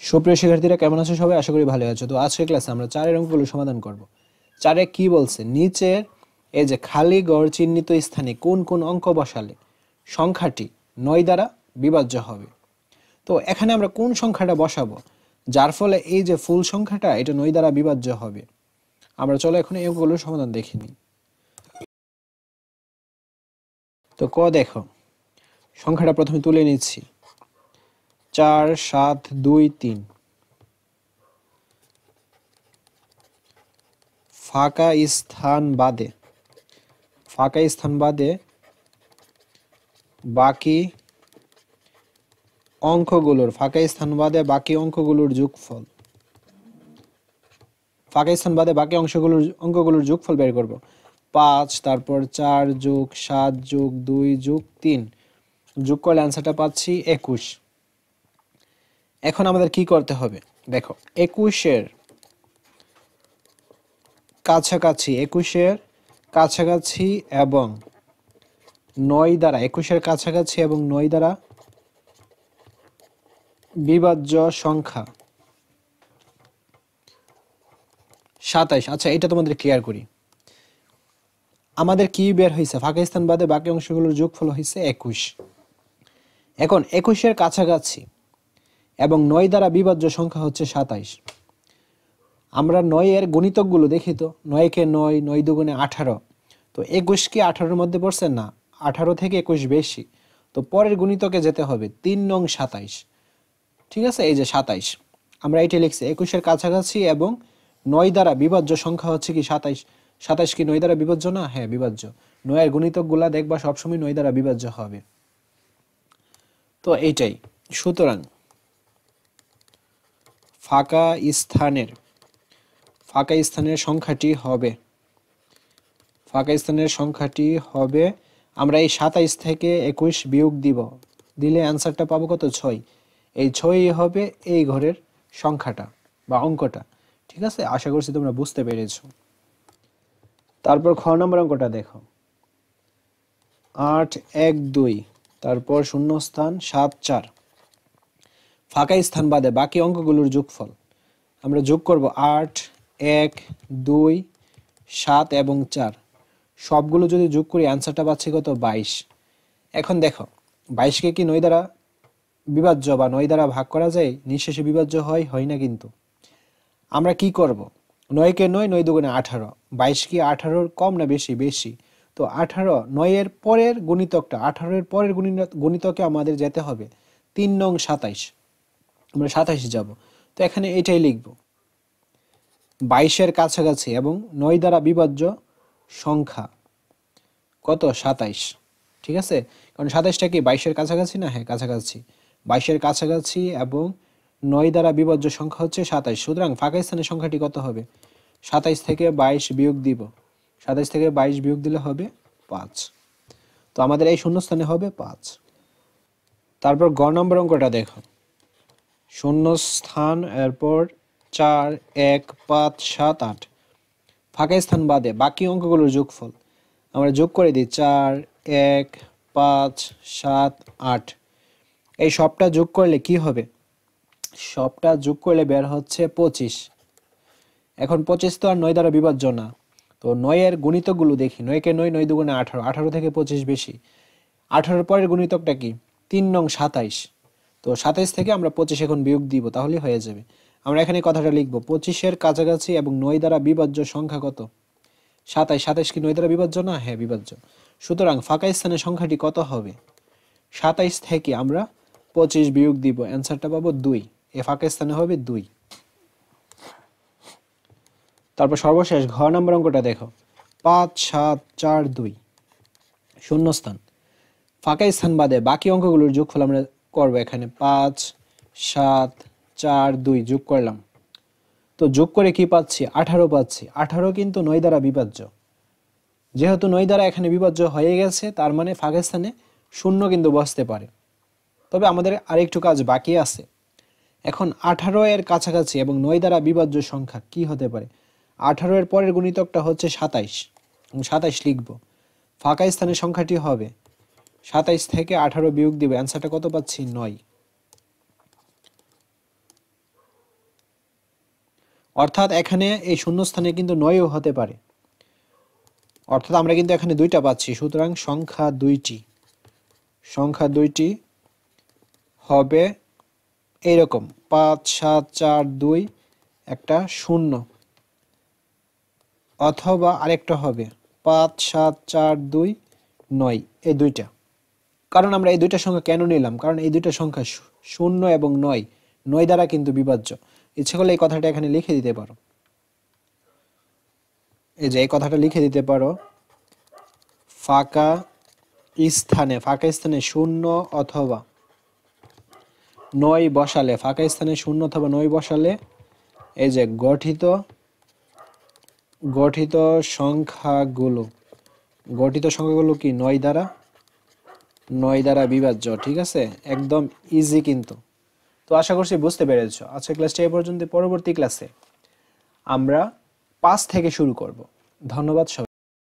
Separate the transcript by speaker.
Speaker 1: সুপ্রিয় শিক্ষার্থীরা কেমন আছো সবাই? আশা করি ভালো আছো। তো আজকের ক্লাসে আমরা 4 এর অঙ্কগুলো সমাধান করব। 4 কি বলছে? নিচের এই যে খালি গড় চিহ্নিত স্থানে কোন কোন অঙ্ক বসালে সংখ্যাটি 9 দ্বারা বিভাজ্য হবে। তো এখানে আমরা কোন সংখ্যাটা বসাবো যার ফলে এই যে ফুল সংখ্যাটা এটা 9 দ্বারা বিভাজ্য হবে। আমরা চলো এখন এই অঙ্কগুলোর সমাধান দেখে নিই। তো দেখো সংখ্যাটা প্রথমে তুলে নিচ্ছি 4 7 2 3। ফাঁকা স্থান বাদে বাকি অঙ্কগুলোর যোগফল। অঙ্কগুলোর যোগফল বের করব। 5 তারপর 4 যোগ 7 যোগ 2 যোগ 3 যোগ করলে অ্যান্সারটা পাচ্ছি 21। এখন আমাদের কি করতে হবে দেখো 21-এর কাছাকাছি এবং 9 দ্বারা বিভাজ্য সংখ্যা 27। আচ্ছা এটা তোমাদের ক্লিয়ার করি। আমাদের কি বের হয়েছে? ফাঁকা স্থান বাদে বাকি অংশগুলোর যোগফল হয়েছে 21। এখন 21-এর কাছাকাছি এবং 9 দ্বারা বিভাজ্য সংখ্যা হচ্ছে 27। আমরা 9 এর গুণিতকগুলো দেখি তো। 9 কে 9, 9 দুগুণে 18। তো 21 কি 18-এর মধ্যে পড়ছে? না, 18 থেকে 21 বেশি। তো পরের গুণিতকে যেতে হবে 3 নং 27। ঠিক আছে, এই যে 27 আমরা এটা লিখছি 21-এর কাছাকাছি এবং 9 দ্বারা বিভাজ্য সংখ্যা হচ্ছে কি 27। 27 কি 9 দ্বারা বিভাজ্য না? হ্যাঁ বিভাজ্য। 9 এর গুণিতকগুলা দেখবা সবসময় 9 দ্বারা বিভাজ্য হবে। তো এইটাই। সুতরাং ফাঁকা স্থানের সংখ্যাটি হবে আমরা এই 27 থেকে 21 বিয়োগ দিলে অ্যান্সারটা পাবো কত? 6। এই 6 হবে এই ঘরের সংখ্যাটা বা অঙ্কটা। ঠিক আছে, আশা করছি তোমরা বুঝতে পেরেছো। তারপর খ নম্বর অঙ্কটা দেখো 8 1 2 তারপর শূন্যস্থান 7 4। ফাঁকা স্থান বাদে বাকি অঙ্কগুলোর যোগফল। আমরা যোগ করব 8 1 2 7 এবং 4। সবগুলো যদি যোগ করি অ্যান্সারটা পাচ্ছি কত? 22। এখন দেখো 22-কে কি 9 দ্বারা বিভাজ্য বা 9 দ্বারা ভাগ করা যায়? নিঃশেষে বিভাজ্য হয় না কিন্তু। আমরা কি করব? 9 কে 9, 9 দুগুণে 18। 22 কি 18-র কম না বেশি? বেশি। তো 18 9 এর পরের গুণিতকটা 18 এর পরের গুণিতকে আমাদের যেতে হবে 3 নং 27। আমরা 27 যাব। তো এখানে এটাই লিখব 22-এর কাছাকাছি এবং 9 দ্বারা বিভাজ্য সংখ্যা কত? 27। ঠিক আছে, কারণ 27টা কি 22-এর কাছাকাছি না? হ্যাঁ কাছাকাছি। 22-এর কাছাকাছি এবং 9 দ্বারা বিভাজ্য সংখ্যা হচ্ছে 27। সুতরাং ফাঁকা স্থানের সংখ্যাটি কত হবে? 27 থেকে 22 বিয়োগ দিব। 27 থেকে 22 বিয়োগ দিলে হবে 5। তো আমাদের এই শূন্যস্থানে হবে 5। তারপর গ নম্বর অঙ্কটা দেখো শূন্যস্থান এরপর 4 1 5 7 8। ফাঁকা স্থান বাদে বাকি অঙ্কগুলোর যোগফল। আমরা যোগ করে দিই 4 1 5 7 8। এই সবটা যোগ করলে কি হবে? সবটা যোগ করলে বের হচ্ছে 25। এখন 25 তো আর 9 দ্বারা বিভাজ্য না। তো 9 এর গুণিতকগুলো দেখি। 9 কে 9, 9 দুগুণে 18। 18 থেকে 25 বেশি। 18-এর পরের গুণিতকটা কি? 3 নং 27। তো 27 থেকে আমরা 25 এখন বিয়োগ দিব, তাহলেই হয়ে যাবে। আমরা এখানে কথাটা লিখব 25-এর কাছাকাছি এবং 9 দ্বারা বিভাজ্য সংখ্যা কত? 27। 27 কি 9 দ্বারা বিভাজ্য না? হ্যাঁ বিভাজ্য। সুতরাং ফাঁকা স্থানের সংখ্যাটি কত হবে? 27 থেকে আমরা 25 বিয়োগ দিব, অ্যান্সারটা পাবো 2। এ ফাঁকা স্থানে হবে 2। তারপর সর্বশেষ ঘ নম্বর অঙ্কটা দেখো 5 7 4 2 শূন্যস্থান। ফাঁকা স্থান বাদে বাকি অঙ্কগুলোর যোগফল আমরা করব। এখানে 5 7 4 2 যোগ করলাম। তো যোগ করে কি পাচ্ছি? 18 পাচ্ছি। 18 কিন্তু 9 দ্বারা বিভাজ্য। যেহেতু 9 দ্বারা এখানে বিভাজ্য হয়ে গেছে, তার মানে ফাঁকা স্থানে শূন্য কিন্তু বসতে পারে। তবে আমাদের আরেকটু কাজ বাকি আছে। এখন 18 এর কাছাকাছি এবং 9 দ্বারা বিভাজ্য সংখ্যা কি হতে পারে? 18 এর পরের গুণিতকটা হচ্ছে 27 এবং 27 লিখব। ফাঁকা স্থানের সংখ্যাটি হবে 27 থেকে 18 বিয়োগ দিব, অ্যান্সারটা কত পাচ্ছি? 9। অর্থাৎ এখানে এই শূন্যস্থানে কিন্তু 9ও হতে পারে, অর্থাৎ আমরা কিন্তু এখানে 2টা পাচ্ছি। সুতরাং সংখ্যা দুইটি হবে এইরকম 5 7 4 2 একটা 0, অথবা আরেকটা হবে 5 7 4 2 9, এই দুইটা। কারণ আমরা এই দুইটা সংখ্যা কেন নিলাম, কারণ এই দুইটা সংখ্যা 0 এবং 9 দ্বারা কিন্তু বিভাজ্য। ইচ্ছে করলে এই কথাটা এখানে লিখে দিতে পারো, এই যে এই কথাটা লিখে দিতে পারো, ফাঁকা স্থানে 0 অথবা 9 বসালে, ফাঁকা স্থানে 0 অথবা 9 বসালে এই যে গঠিত সংখ্যাগুলো কি 9 দ্বারা বিভাজ্য। ঠিক আছে, একদম ইজি কিন্তু। তো আশা করছি বুঝতে পেরেছো। আজকের ক্লাসটা এই পর্যন্ত। পরবর্তী ক্লাসে আমরা 5 থেকে শুরু করব। ধন্যবাদ সবাই।